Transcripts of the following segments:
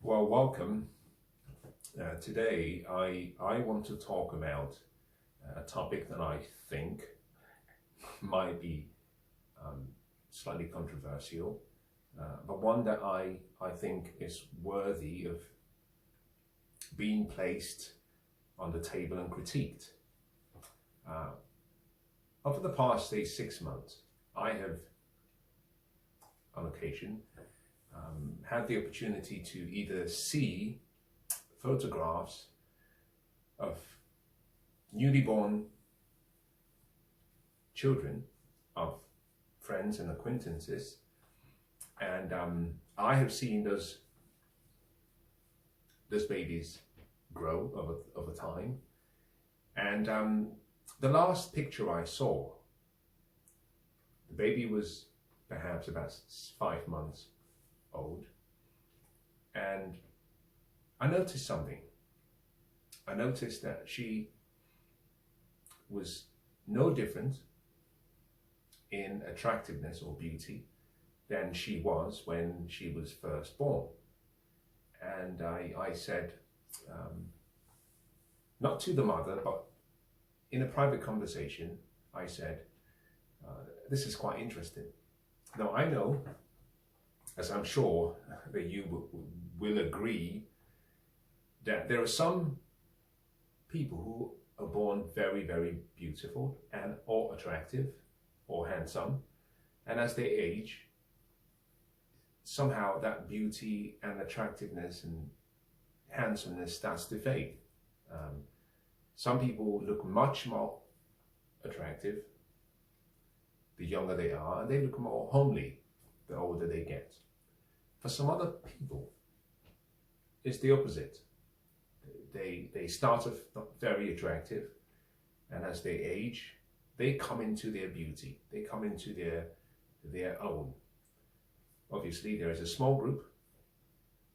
Well, welcome. Today, I want to talk about a topic that I think might be slightly controversial, but one that I think is worthy of being placed on the table and critiqued. Over the past, say, 6 months, I have, on occasion, had the opportunity to either see photographs of newly born children of friends and acquaintances, and I have seen those babies grow over time. And the last picture I saw, the baby was perhaps about 5 months old, and I noticed something. I noticed that she was no different in attractiveness or beauty than she was when she was first born. And I said, not to the mother, but in a private conversation, I said, this is quite interesting. Now, I know, as I'm sure that you will agree, that there are some people who are born very, very beautiful and or attractive or handsome, and as they age, somehow that beauty and attractiveness and handsomeness starts to fade. Some people look much more attractive the younger they are, and they look more homely the older they get. For some other people, it's the opposite. They start off not very attractive, and as they age, they come into their beauty. They come into their own. Obviously, there is a small group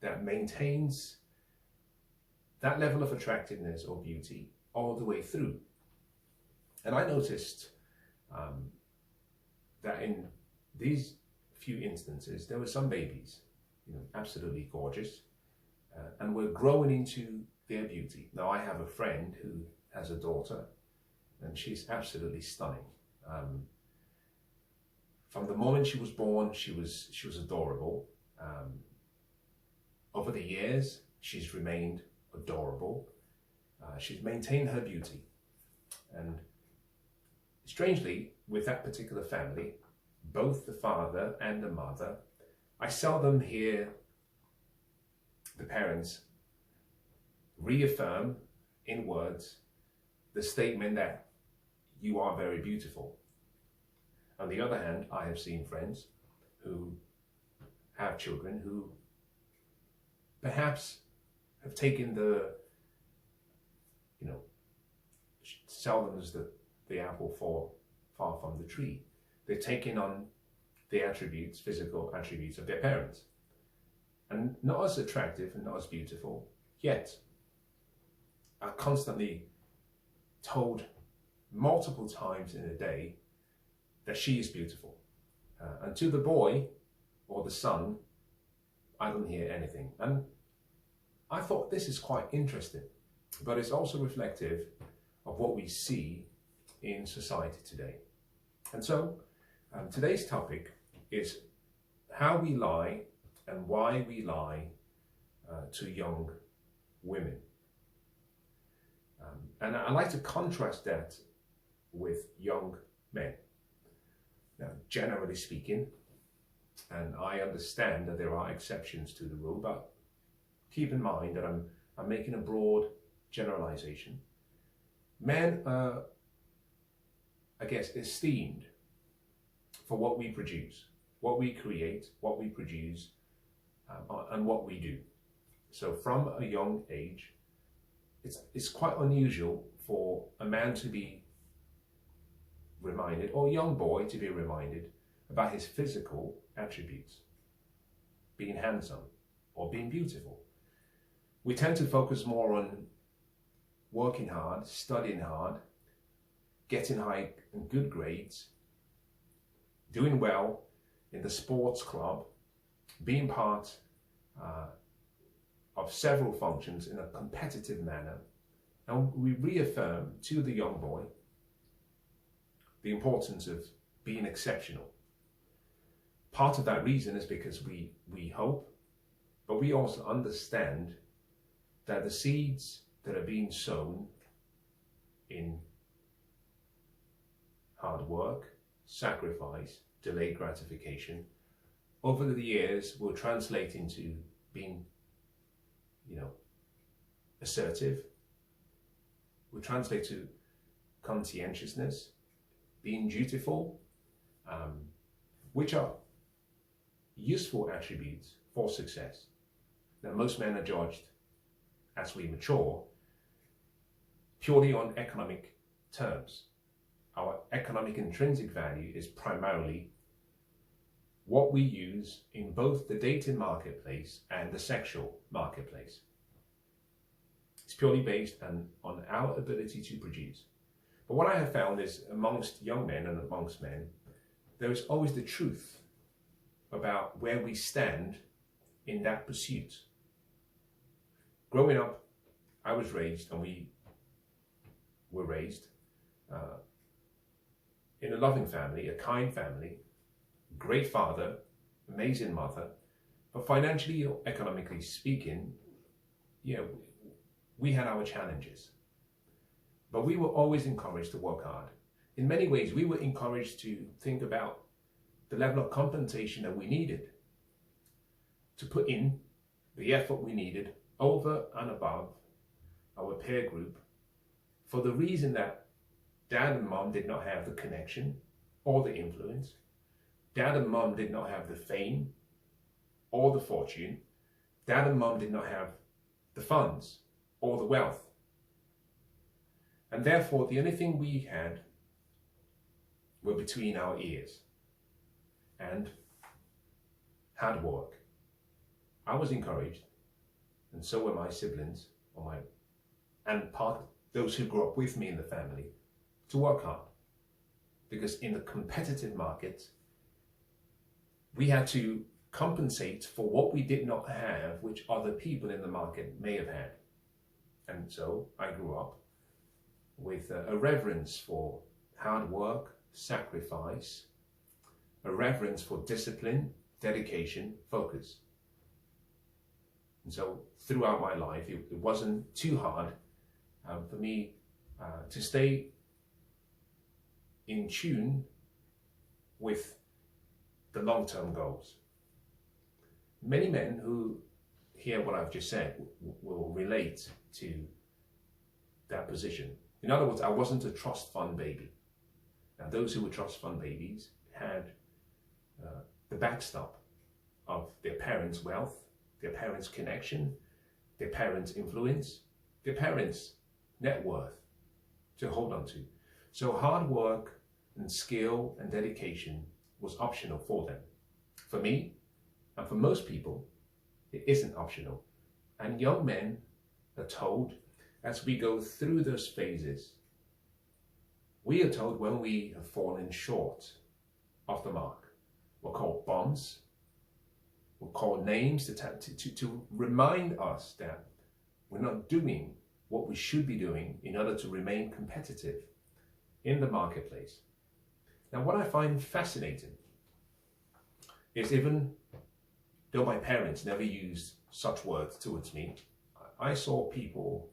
that maintains that level of attractiveness or beauty all the way through. And I noticed that in these few instances, there were some babies, absolutely gorgeous, and were growing into their beauty. Now, I have a friend who has a daughter, and she's absolutely stunning. From the moment she was born, she was adorable. Over the years, she's remained adorable. She's maintained her beauty. And strangely, with that particular family, both the father and the mother, I seldom hear the parents reaffirm in words the statement that you are very beautiful. On the other hand, I have seen friends who have children who perhaps have taken the, seldom is the apple fall far from the tree. They've taken on the attributes, physical attributes of their parents, and not as attractive and not as beautiful, yet are constantly told multiple times in a day that she is beautiful. And to the boy or the son, I don't hear anything. And I thought this is quite interesting, but it's also reflective of what we see in society today. And so today's topic is how we lie and why we lie to young women. And I like to contrast that with young men. Now, generally speaking, and I understand that there are exceptions to the rule, but keep in mind that I'm making a broad generalization. Men are, I guess, esteemed for what we produce, what we create, what we produce, and what we do. So from a young age, it's quite unusual for a man to be reminded, or a young boy to be reminded, about his physical attributes, being handsome or being beautiful. We tend to focus more on working hard, studying hard, getting high and good grades, doing well in the sports club, being part of several functions in a competitive manner, and we reaffirm to the young boy the importance of being exceptional. Part of that reason is because we hope, but we also understand that the seeds that are being sown in hard work, sacrifice, delayed gratification, over the years will translate into being, assertive, will translate to conscientiousness, being dutiful, which are useful attributes for success. Now, most men are judged as we mature purely on economic terms. Our economic intrinsic value is primarily what we use in both the dating marketplace and the sexual marketplace. It's purely based on our ability to produce. But what I have found is amongst young men and amongst men, there is always the truth about where we stand in that pursuit. Growing up, I was raised, and we were raised in a loving family, a kind family, great father, amazing mother, but financially or economically speaking, we had our challenges. But we were always encouraged to work hard. In many ways, we were encouraged to think about the level of compensation that we needed to put in the effort we needed over and above our peer group, for the reason that dad and mom did not have the connection or the influence. Dad and mom did not have the fame or the fortune. Dad and mom did not have the funds or the wealth. And therefore, the only thing we had were between our ears and hard work. I was encouraged, and so were my siblings, and those who grew up with me in the family, to work hard. Because in the competitive market, we had to compensate for what we did not have, which other people in the market may have had. And so I grew up with a reverence for hard work, sacrifice, a reverence for discipline, dedication, focus. And so throughout my life, it wasn't too hard for me to stay in tune with the long-term goals. Many men who hear what I've just said will relate to that position. In other words, I wasn't a trust fund baby. Now, those who were trust fund babies had the backstop of their parents' wealth, their parents' connection, their parents' influence, their parents' net worth to hold on to. So hard work and skill and dedication was optional for them. For me, and for most people, it isn't optional. And young men are told, as we go through those phases, we are told when we have fallen short of the mark. We're called bombs. We're called names to remind us that we're not doing what we should be doing in order to remain competitive in the marketplace. Now, what I find fascinating is, even though my parents never used such words towards me, I saw people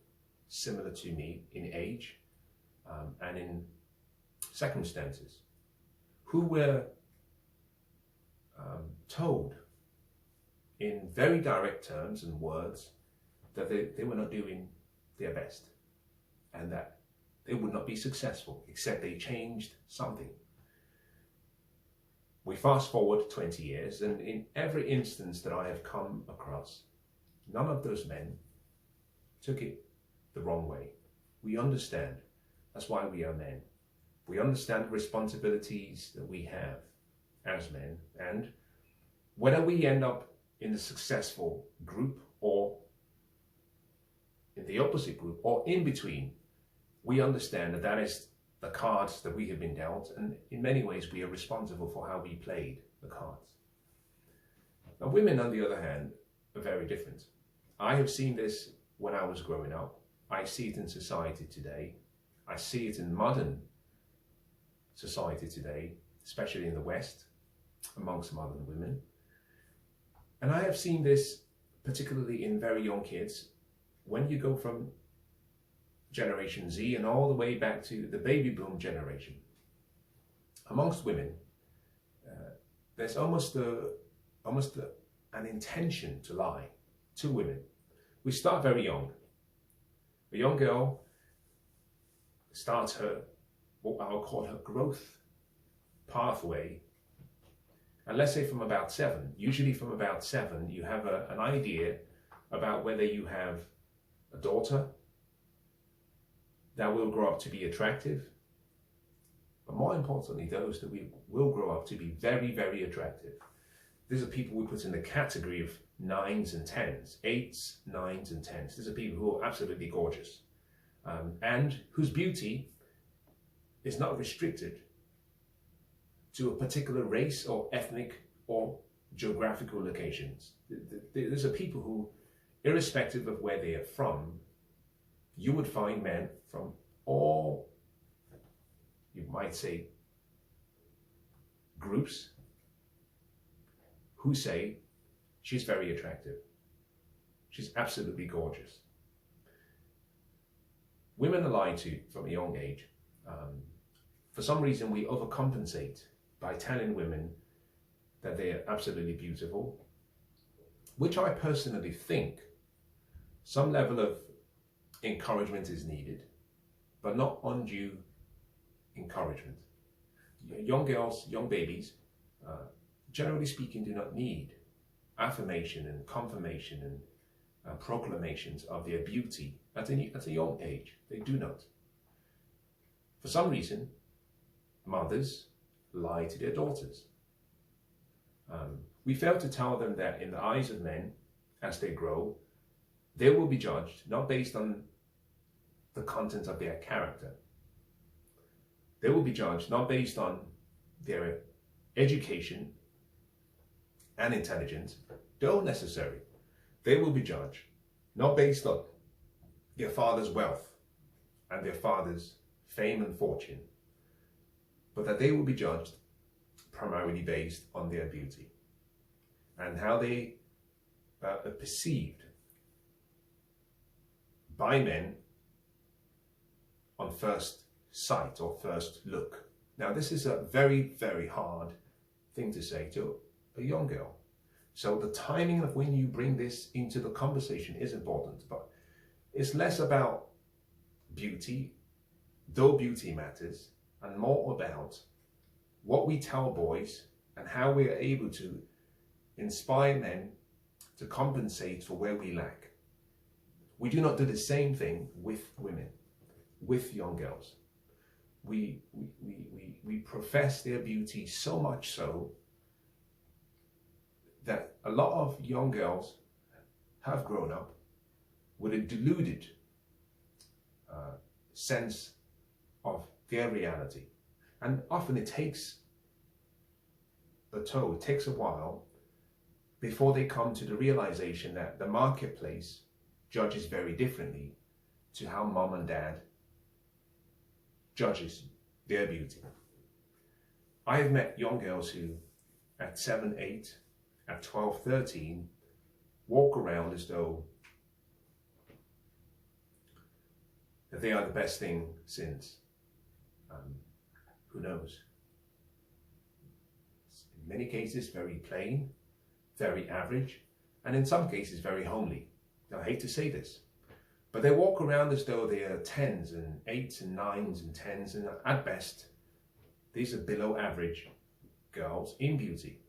similar to me in age and in circumstances who were told in very direct terms and words that they were not doing their best and that they would not be successful except they changed something. We fast forward 20 years, and in every instance that I have come across, none of those men took it the wrong way. We understand. That's why we are men. We understand the responsibilities that we have as men, and whether we end up in the successful group or in the opposite group or in between, we understand that that is the cards that we have been dealt, and in many ways we are responsible for how we played the cards. Now, women, on the other hand, are very different. I have seen this when I was growing up. I see it in society today. I see it in modern society today, especially in the West, amongst modern women. And I have seen this particularly in very young kids. When you go from Generation Z and all the way back to the baby boom generation, amongst women, there's almost an intention to lie to women. We start very young. A young girl starts her, what I'll call her growth pathway. And let's say from about 7, usually from about 7, you have an idea about whether you have a daughter that will grow up to be attractive, but more importantly, those that will grow up to be very, very attractive. These are people we put in the category of 9s and 10s, 8s, 9s and 10s. These are people who are absolutely gorgeous and whose beauty is not restricted to a particular race or ethnic or geographical locations. These are people who, irrespective of where they are from, you would find men from all, you might say, groups who say, she's very attractive. She's absolutely gorgeous. Women are lied to from a young age. For some reason, we overcompensate by telling women that they're absolutely beautiful, which I personally think some level of encouragement is needed, but not undue encouragement. Young girls, young babies, generally speaking, do not need affirmation and confirmation and proclamations of their beauty at a young age. They do not. For some reason, mothers lie to their daughters. We fail to tell them that in the eyes of men, as they grow, they will be judged not based on the content of their character. They will be judged not based on their education and intelligence, though necessary. They will be judged not based on their father's wealth and their father's fame and fortune, but that they will be judged primarily based on their beauty and how they are perceived by men on first sight or first look. Now, this is a very, very hard thing to say to a young girl. So the timing of when you bring this into the conversation is important, but it's less about beauty, though beauty matters, and more about what we tell boys and how we are able to inspire men to compensate for where we lack. We do not do the same thing with women, with young girls. We profess their beauty so much so that a lot of young girls have grown up with a deluded sense of their reality. And often it takes a toll, it takes a while before they come to the realization that the marketplace judges very differently to how mom and dad judges their beauty. I have met young girls who at 7, 8, at 12, 13, walk around as though that they are the best thing since, who knows? In many cases, very plain, very average, and in some cases, very homely. Now, I hate to say this, but they walk around as though they are 10s and 8s and 9s and 10s, and at best, these are below average girls in beauty.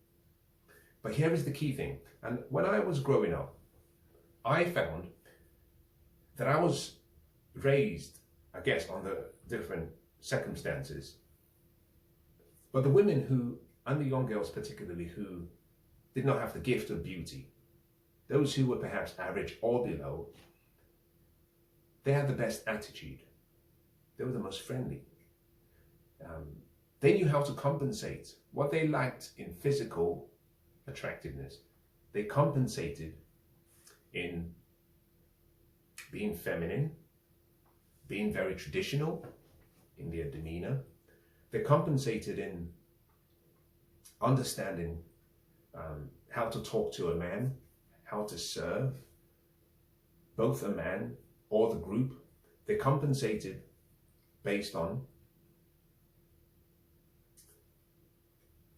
But here is the key thing. And when I was growing up, I found that I was raised, I guess, under different circumstances. But the women who, and the young girls particularly, who did not have the gift of beauty, those who were perhaps average or below, they had the best attitude. They were the most friendly. They knew how to compensate what they lacked in physical attractiveness. They compensated in being feminine, being very traditional in their demeanor. They're compensated in understanding how to talk to a man, how to serve both a man or the group. They're compensated based on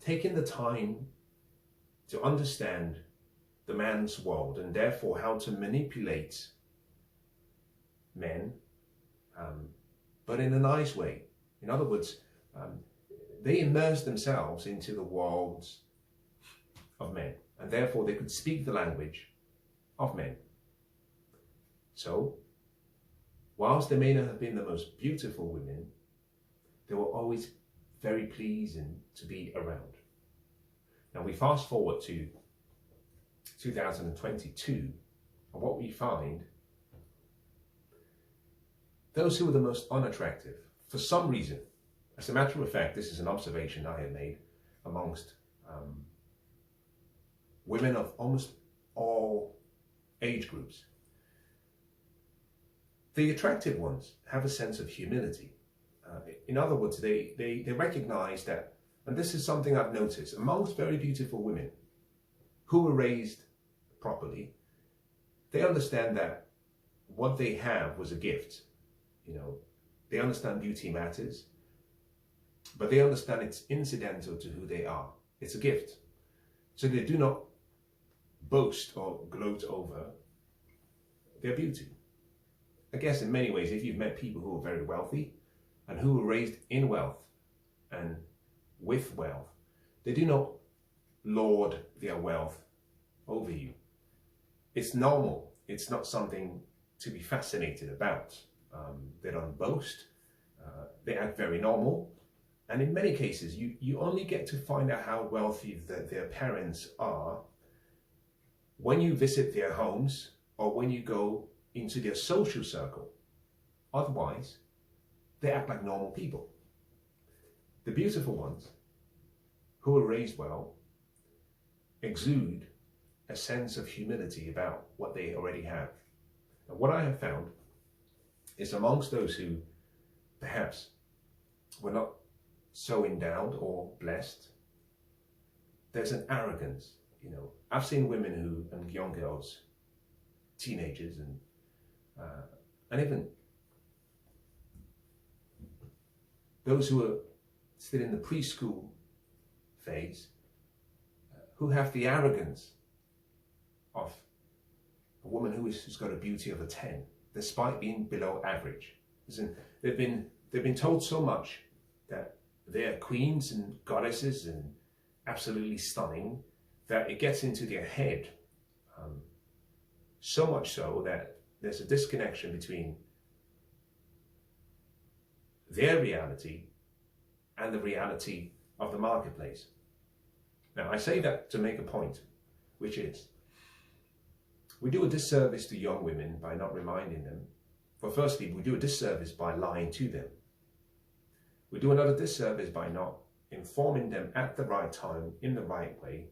taking the time to understand the man's world and therefore how to manipulate men, but in a nice way. In other words, they immerse themselves into the worlds of men, and therefore they could speak the language of men. So, whilst they may not have been the most beautiful women, they were always very pleasing to be around. Now we fast forward to 2022, and what we find, those who are the most unattractive, for some reason, as a matter of fact, this is an observation I have made amongst women of almost all age groups. The attractive ones have a sense of humility. In other words, they recognize that, and this is something I've noticed, amongst very beautiful women who were raised properly, they understand that what they have was a gift. You know, they understand beauty matters, but they understand it's incidental to who they are. It's a gift. So they do not boast or gloat over their beauty. I guess in many ways, if you've met people who are very wealthy and who were raised in wealth and with wealth, they do not lord their wealth over you. It's normal. It's not something to be fascinated about. They don't boast. They act very normal. And in many cases, you only get to find out how wealthy their parents are when you visit their homes or when you go into their social circle. Otherwise, they act like normal people. The beautiful ones who are raised well exude a sense of humility about what they already have. And what I have found is amongst those who perhaps were not so endowed or blessed, there's an arrogance. You know, I've seen women who, and young girls, teenagers, and even those who are still in the preschool phase, who have the arrogance of a woman who's got a beauty of a 10, despite being below average. Listen, they've been told so much that they're queens and goddesses and absolutely stunning that it gets into their head, so much so that there's a disconnection between their reality and the reality of the marketplace. Now, I say that to make a point, which is, we do a disservice to young women by not reminding them. Well, firstly, we do a disservice by lying to them. We do another disservice by not informing them at the right time, in the right way,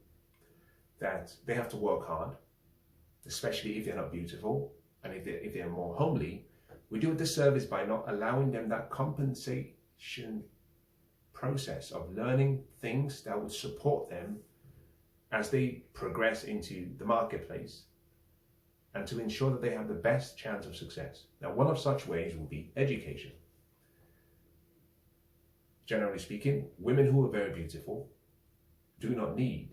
that they have to work hard, especially if they're not beautiful, and if they're more homely. We do a disservice by not allowing them that compensation process of learning things that would support them as they progress into the marketplace, and to ensure that they have the best chance of success. Now, one of such ways will be education. Generally speaking, women who are very beautiful do not need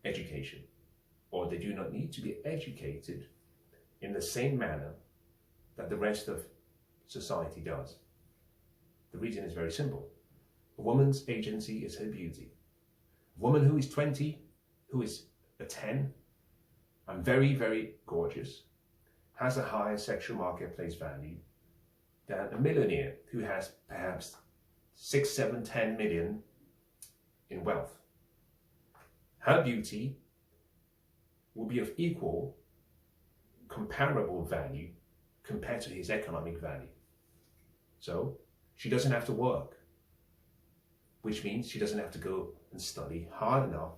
education, or they do not need to be educated in the same manner that the rest of society does. The reason is very simple. A woman's agency is her beauty. A woman who is 20, who is a 10, and very, very gorgeous, has a higher sexual marketplace value than a millionaire who has perhaps 6, 7, 10 million in wealth. Her beauty will be of equal, comparable value compared to his economic value. So she doesn't have to work, which means she doesn't have to go and study hard enough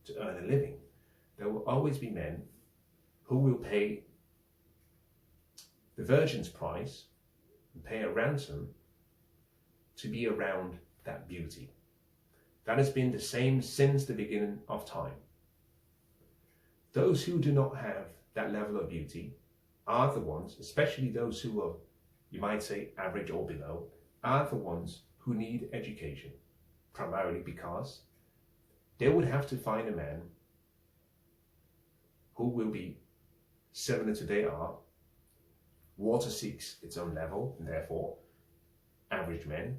to earn a living. There will always be men who will pay the virgin's price and pay a ransom to be around that beauty. That has been the same since the beginning of time. Those who do not have that level of beauty are the ones, especially those who are, you might say, average or below, are the ones who need education, primarily because they would have to find a man who will be similar to they are. Water seeks its own level, and therefore average men,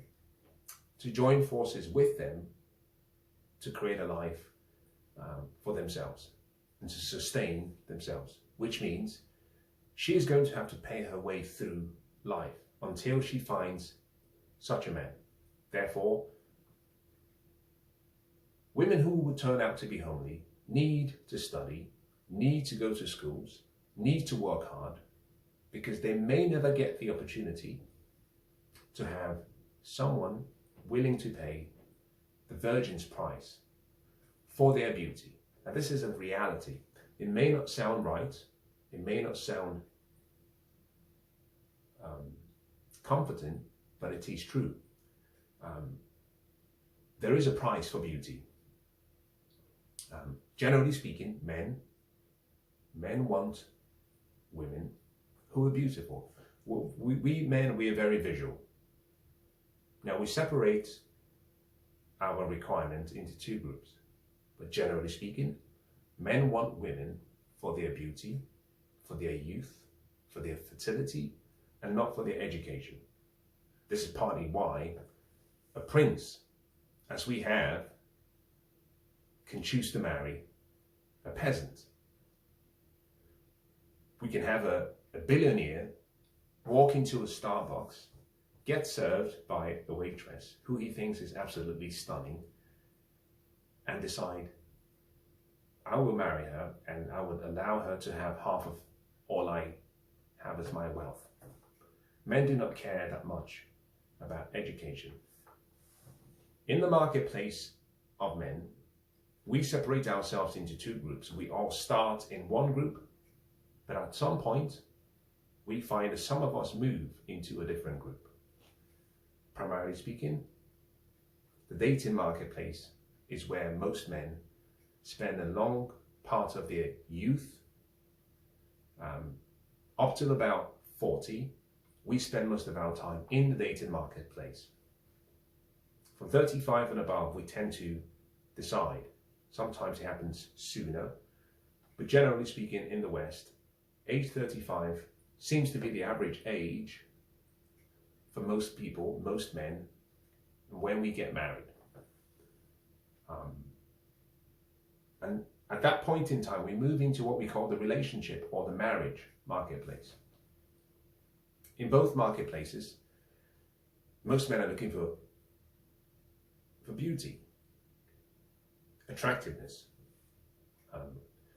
to join forces with them to create a life for themselves and to sustain themselves, which means she is going to have to pay her way through life until she finds such a man. Therefore, women who would turn out to be homely need to study, need to go to schools, need to work hard, because they may never get the opportunity to have someone willing to pay the virgin's price for their beauty. Now, this is a reality. It may not sound right, it may not sound comforting, but it is true. There is a price for beauty. Generally speaking, men want women who are beautiful. We men, we are very visual. Now, we separate our requirements into two groups. But generally speaking, men want women for their beauty, for their youth, for their fertility, and not for their education. This is partly why a prince, as we have, can choose to marry a peasant. We can have a billionaire walk into a Starbucks, get served by a waitress who he thinks is absolutely stunning, and decide, I will marry her and I would allow her to have half of all I have as my wealth. Men do not care that much about education. In the marketplace of men, we separate ourselves into two groups. We all start in one group, but at some point, we find that some of us move into a different group. Primarily speaking, the dating marketplace is where most men spend a long part of their youth. Up till about 40, we spend most of our time in the dating marketplace. From 35 and above, we tend to decide. Sometimes it happens sooner, but generally speaking, in the West, age 35 seems to be the average age for most people, most men, when we get married. And at that point in time, we move into what we call the relationship or the marriage marketplace. In both marketplaces, most men are looking for beauty, attractiveness.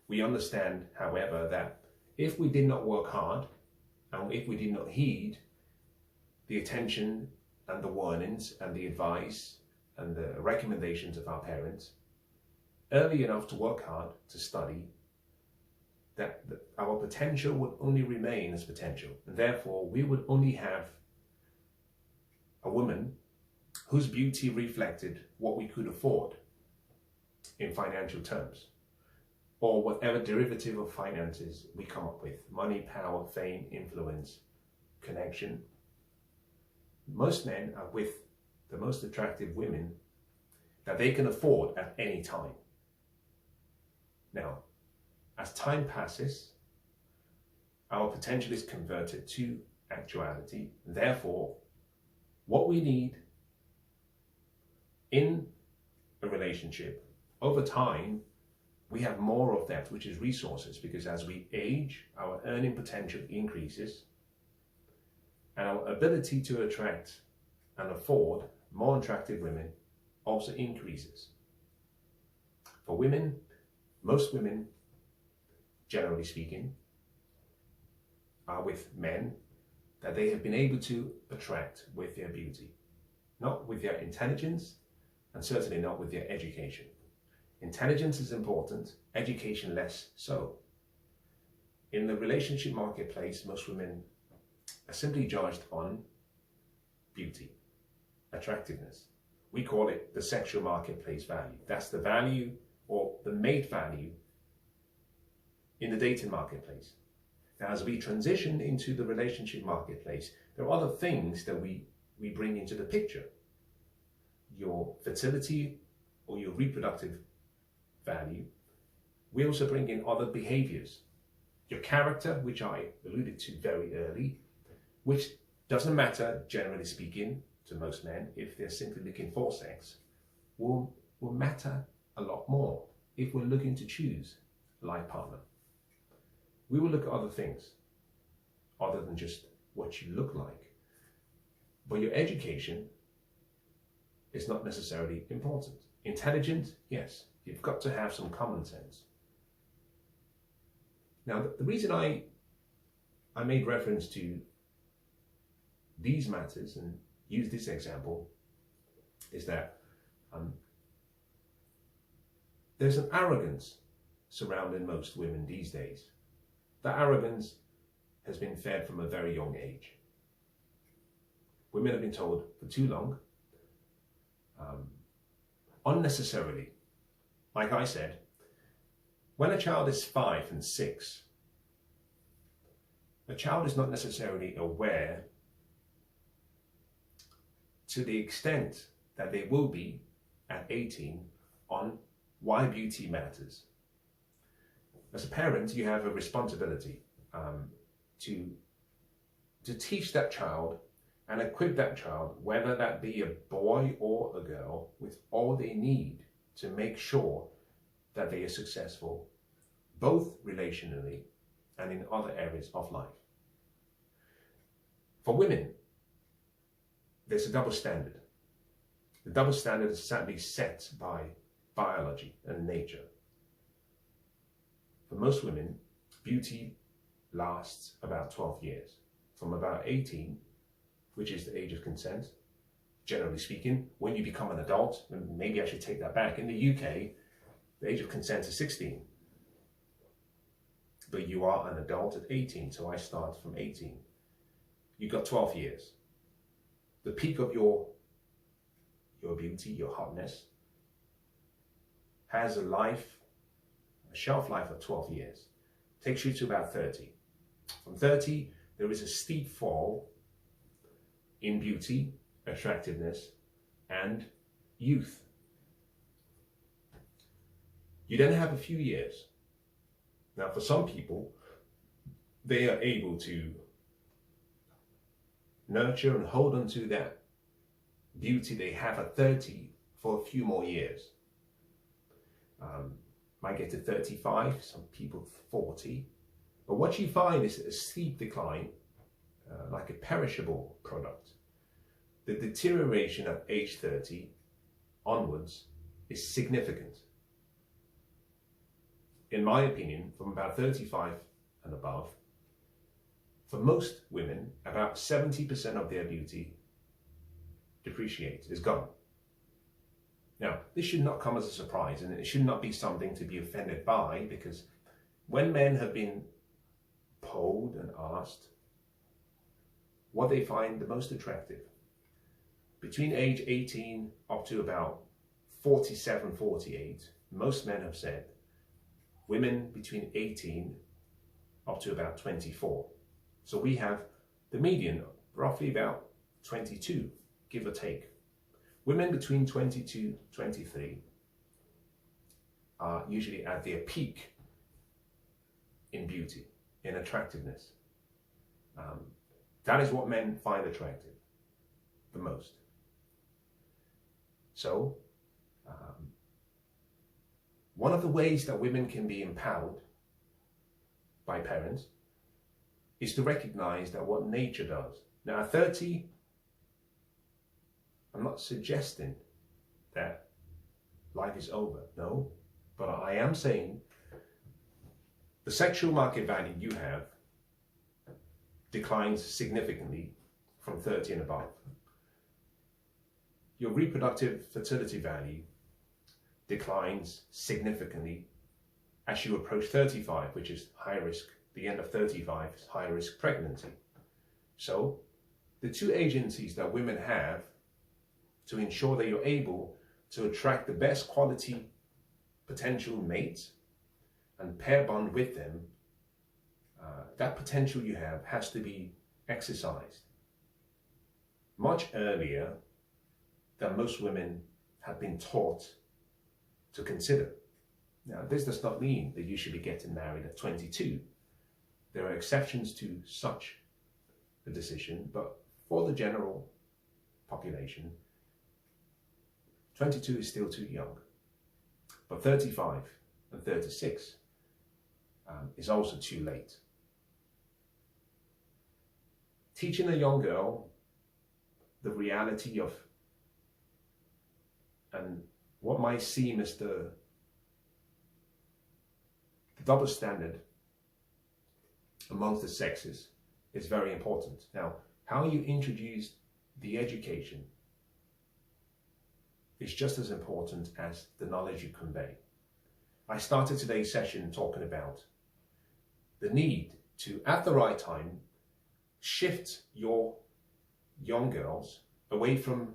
We understand, however, that if we did not work hard and if we did not heed the attention and the warnings and the advice and the recommendations of our parents early enough to work hard, to study, that our potential would only remain as potential. And therefore, we would only have a woman whose beauty reflected what we could afford in financial terms, or whatever derivative of finances we come up with: money, power, fame, influence, connection. Most men are with the most attractive women that they can afford at any time. Now, as time passes, our potential is converted to actuality. Therefore, what we need in a relationship, over time, we have more of that, which is resources, because as we age, our earning potential increases and our ability to attract and afford more attractive women also increases. For women, most women, generally speaking, are with men that they have been able to attract with their beauty, not with their intelligence, and certainly not with their education. Intelligence is important, education less so. In the relationship marketplace, most women are simply judged on beauty, attractiveness. We call it the sexual marketplace value. That's the value or the mate value in the dating marketplace. Now, as we transition into the relationship marketplace, there are other things that we bring into the picture. Your fertility or your reproductive value. We also bring in other behaviors. Your character, which I alluded to very early, which doesn't matter, generally speaking, to most men, if they're simply looking for sex, will matter a lot more if we're looking to choose a life partner. We will look at other things other than just what you look like. But your education is not necessarily important. Intelligent, yes, you've got to have some common sense. Now, the reason I made reference to these matters and use this example is that there's an arrogance surrounding most women these days. That arrogance has been fed from a very young age. Women have been told for too long, unnecessarily. Like I said, when a child is 5 and 6, a child is not necessarily aware to the extent that they will be at 18 on why beauty matters. As a parent, you have a responsibility to teach that child and equip that child, whether that be a boy or a girl, with all they need to make sure that they are successful, both relationally and in other areas of life. For women, there's a double standard. The double standard is sadly set by biology and nature. For most women, beauty lasts about 12 years. From about 18, which is the age of consent, generally speaking, when you become an adult, and maybe I should take that back, in the UK, the age of consent is 16. But you are an adult at 18, so I start from 18. You've got 12 years. The peak of your beauty, your hotness, has a shelf life of 12 years. Takes you to about 30. From 30, there is a steep fall in beauty, attractiveness, and youth. You then have a few years. Now, for some people, they are able to nurture and hold on to that beauty they have at 30 for a few more years. Might get to 35, some people 40. But what you find is a steep decline, like a perishable product. The deterioration at age 30 onwards is significant. In my opinion, from about 35 and above, for most women, about 70% of their beauty depreciates, is gone. Now, this should not come as a surprise, and it should not be something to be offended by, because when men have been polled and asked what they find the most attractive, between age 18 up to about 47, 48, most men have said women between 18 up to about 24. So we have the median, roughly about 22, give or take. Women between 22, 23 are usually at their peak in beauty, in attractiveness. That is what men find attractive the most. So, one of the ways that women can be empowered by parents is to recognize that what nature does. Now, at 30, I'm not suggesting that life is over, no, but I am saying the sexual market value you have declines significantly from 30 and above. Your reproductive fertility value declines significantly as you approach 35, which is high risk. The end of 35 is high risk pregnancy. So the two agencies that women have to ensure that you're able to attract the best quality potential mates and pair bond with them, that potential you have has to be exercised much earlier than most women have been taught to consider. Now, this does not mean that you should be getting married at 22. There are exceptions to such a decision, but for the general population, 22 is still too young. But 35 and 36 is also too late. Teaching a young girl the reality of and what might seem as the double standard amongst the sexes is very important. Now, how you introduce the education is just as important as the knowledge you convey. I started today's session talking about the need to, at the right time, shift your young girls away from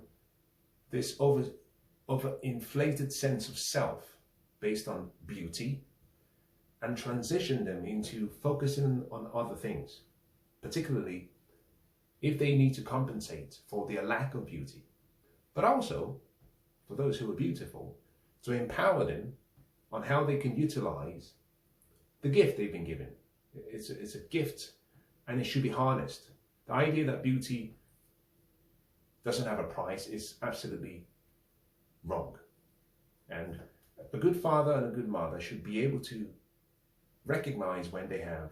this overinflated sense of self based on beauty and transition them into focusing on other things, particularly if they need to compensate for their lack of beauty, but also for those who are beautiful, to empower them on how they can utilize the gift they've been given. It's a gift and it should be harnessed. The idea that beauty doesn't have a price is absolutely wrong. And a good father and a good mother should be able to recognize when they have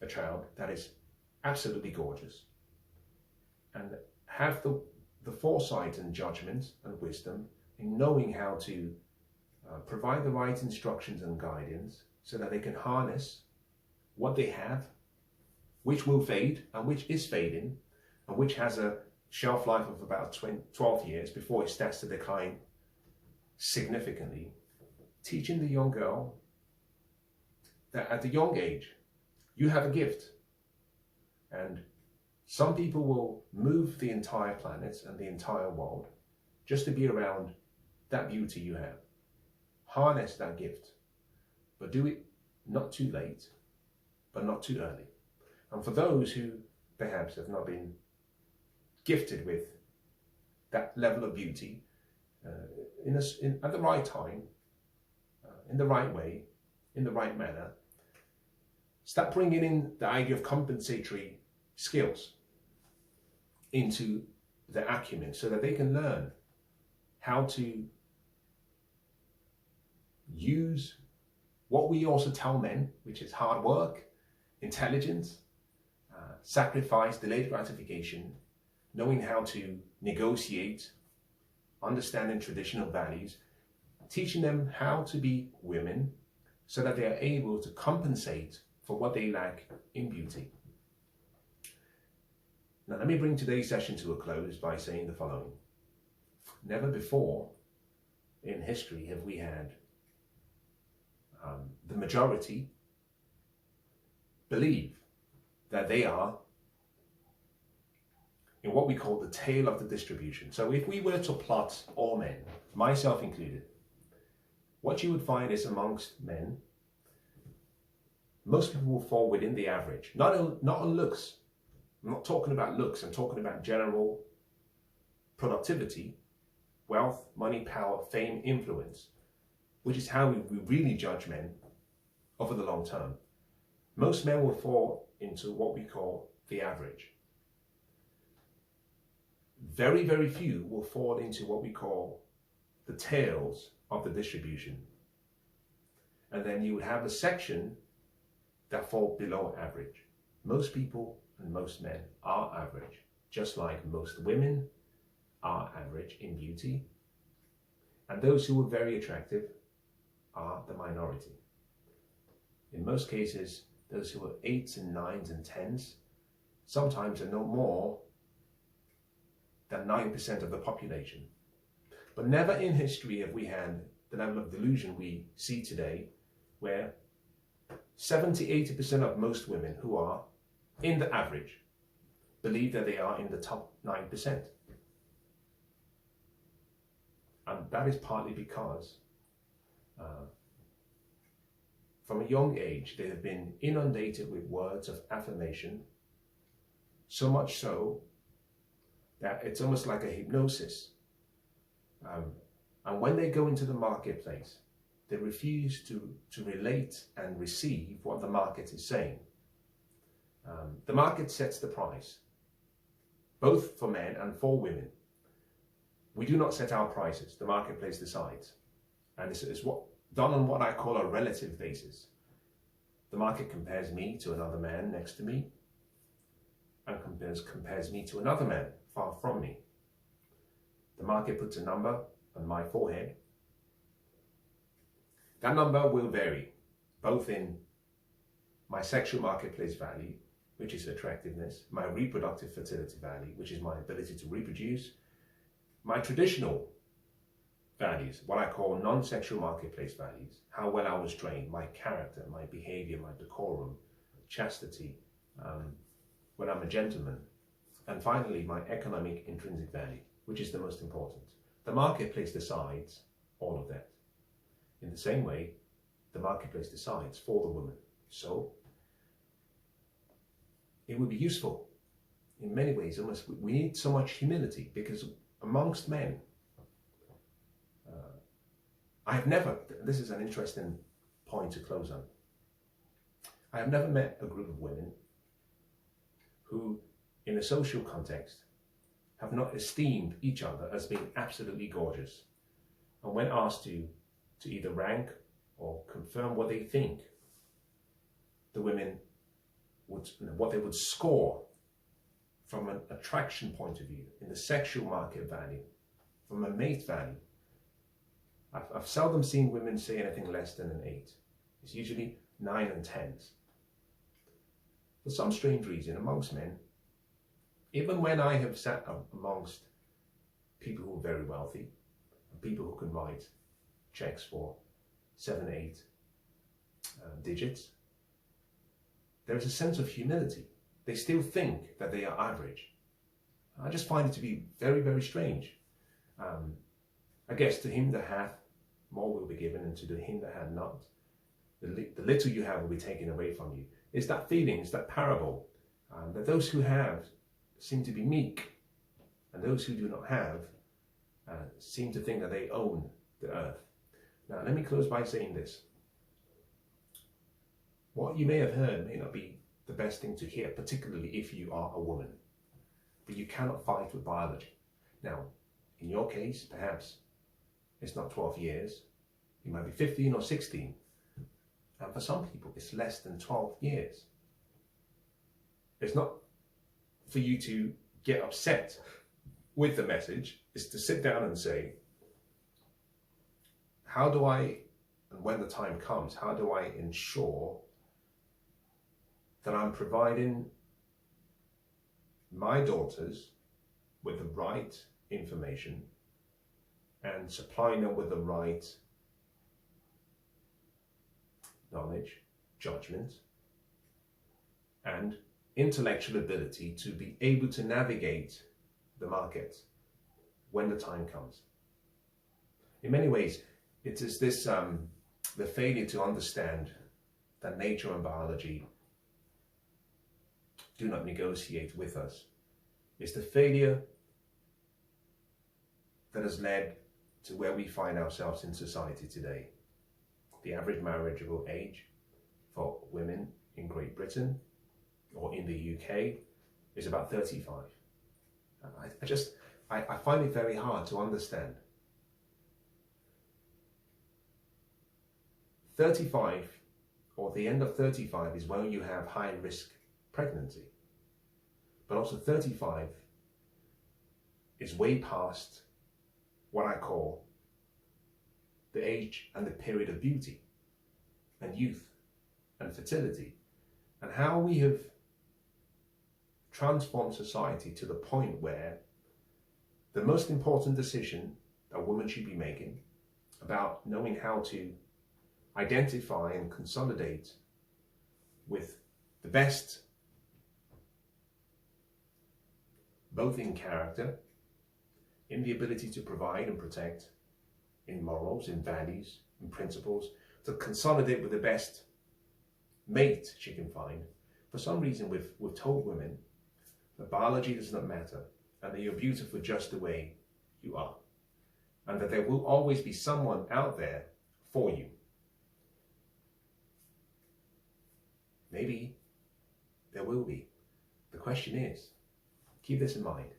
a child that is absolutely gorgeous and have the foresight and judgment and wisdom in knowing how to provide the right instructions and guidance so that they can harness what they have, which will fade and which is fading and which has a shelf life of about 12 years before it starts to decline significantly. Teaching the young girl that at a young age, you have a gift. And some people will move the entire planet and the entire world just to be around that beauty you have. Harness that gift, but do it not too late, but not too early. And for those who perhaps have not been gifted with that level of beauty at the right time, in the right way, in the right manner, start bringing in the idea of compensatory skills into the acumen so that they can learn how to use what we also tell men, which is hard work, intelligence, sacrifice, delayed gratification, knowing how to negotiate, understanding traditional values, teaching them how to be women so that they are able to compensate for what they lack in beauty. Now, let me bring today's session to a close by saying the following. Never before in history have we had the majority believe that they are in what we call the tail of the distribution. So if we were to plot all men, myself included, what you would find is amongst men, most people will fall within the average, not on looks. I'm not talking about looks, I'm talking about general productivity, wealth, money, power, fame, influence, which is how we really judge men over the long term. Most men will fall into what we call the average. Very, very few will fall into what we call the tails of the distribution. And then you would have a section that fall below average. Most people and most men are average, just like most women are average in beauty. And those who are very attractive are the minority. In most cases, those who are 8s and 9s and 10s sometimes are no more than 9% of the population. But never in history have we had the level of delusion we see today, where 70-80% of most women who are in the average believe that they are in the top 9%. And that is partly because from a young age, they have been inundated with words of affirmation, so much so that it's almost like a hypnosis. And when they go into the marketplace, they refuse to relate and receive what the market is saying. The market sets the price, both for men and for women. We do not set our prices, the marketplace decides. And this is done on what I call a relative basis. The market compares me to another man next to me, and compares me to another man far from me. The market puts a number on my forehead. That number will vary, both in my sexual marketplace value, which is attractiveness, my reproductive fertility value, which is my ability to reproduce, my traditional values, what I call non-sexual marketplace values, how well I was trained, my character, my behavior, my decorum, chastity, when I'm a gentleman, and finally my economic intrinsic value, which is the most important. The marketplace decides all of that. In the same way, the marketplace decides for the woman. So it would be useful in many ways. Almost, we need so much humility, because amongst men, I have never, this is an interesting point to close on, I have never met a group of women who, in a social context, have not esteemed each other as being absolutely gorgeous. And when asked to either rank or confirm what they think the women would, what they would score from an attraction point of view, in the sexual market value, from a mate value, I've seldom seen women say anything less than an 8. It's usually 9 and 10s. For some strange reason, amongst men, even when I have sat amongst people who are very wealthy, and people who can write checks for 7, 8 digits, there is a sense of humility. They still think that they are average. I just find it to be very, very strange. I guess to him that hath, more will be given, and to him that hath not, the little you have will be taken away from you. It's that feeling, it's that parable, that those who have seem to be meek, and those who do not have seem to think that they own the earth. Now, let me close by saying this. What you may have heard may not be the best thing to hear, particularly if you are a woman, but you cannot fight with biology. Now, in your case, perhaps it's not 12 years, you might be 15 or 16, and for some people it's less than 12 years. It's not for you to get upset with the message, it's to sit down and say, how do I, and when the time comes, how do I ensure that I'm providing my daughters with the right information and supplying them with the right knowledge, judgment, and intellectual ability to be able to navigate the market when the time comes. In many ways, it is this, the failure to understand that nature and biology do not negotiate with us. It's the failure that has led to where we find ourselves in society today. The average marriageable age for women in Great Britain or in the UK is about 35. I find it very hard to understand. 35, or the end of 35, is when you have high risk pregnancy. But also 35 is way past what I call the age and the period of beauty and youth and fertility, and how we have transformed society to the point where the most important decision a woman should be making about knowing how to identify and consolidate with the best both in character, in the ability to provide and protect, in morals, in values, in principles, to consolidate with the best mate she can find. For some reason, we've told women that biology does not matter and that you're beautiful just the way you are, and that there will always be someone out there for you. Maybe there will be. The question is, keep this in mind.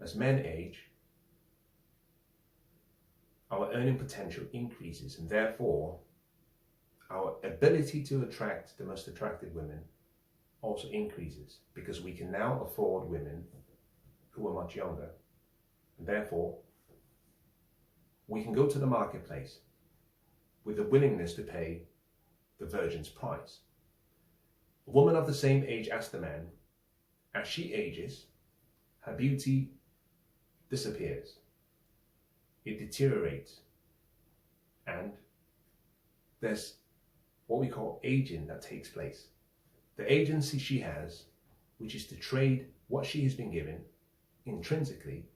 As men age, our earning potential increases, and therefore our ability to attract the most attractive women also increases, because we can now afford women who are much younger, and therefore we can go to the marketplace with the willingness to pay the virgin's price. A woman of the same age as the man, as she ages, her beauty disappears, it deteriorates, and there's what we call aging that takes place. The agency she has, which is to trade what she has been given intrinsically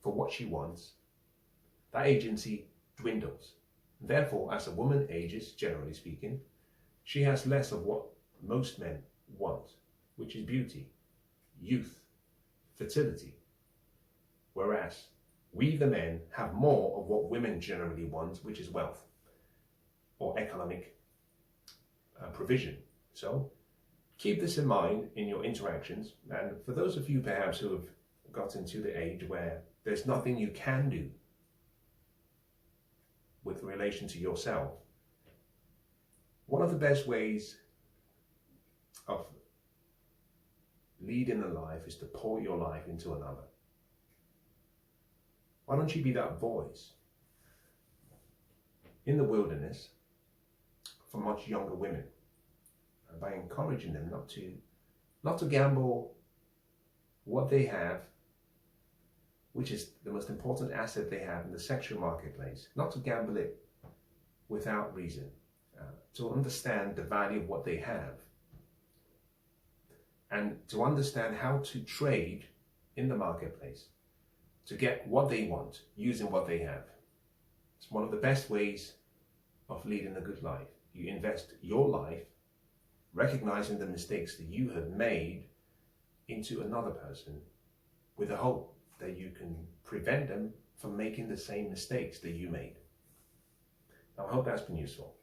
for what she wants, that agency dwindles. Therefore, as a woman ages, generally speaking, she has less of what most men want, which is beauty, youth, fertility. Whereas we, the men, have more of what women generally want, which is wealth or economic provision. So keep this in mind in your interactions. And for those of you perhaps who have gotten to the age where there's nothing you can do with relation to yourself, one of the best ways of leading a life is to pour your life into another. Why don't you be that voice in the wilderness for much younger women, by encouraging them not to gamble what they have, which is the most important asset they have in the sexual marketplace, not to gamble it without reason, to understand the value of what they have, and to understand how to trade in the marketplace to get what they want using what they have. It's one of the best ways of leading a good life. You invest your life, recognizing the mistakes that you have made, into another person with the hope that you can prevent them from making the same mistakes that you made. Now, I hope that's been useful.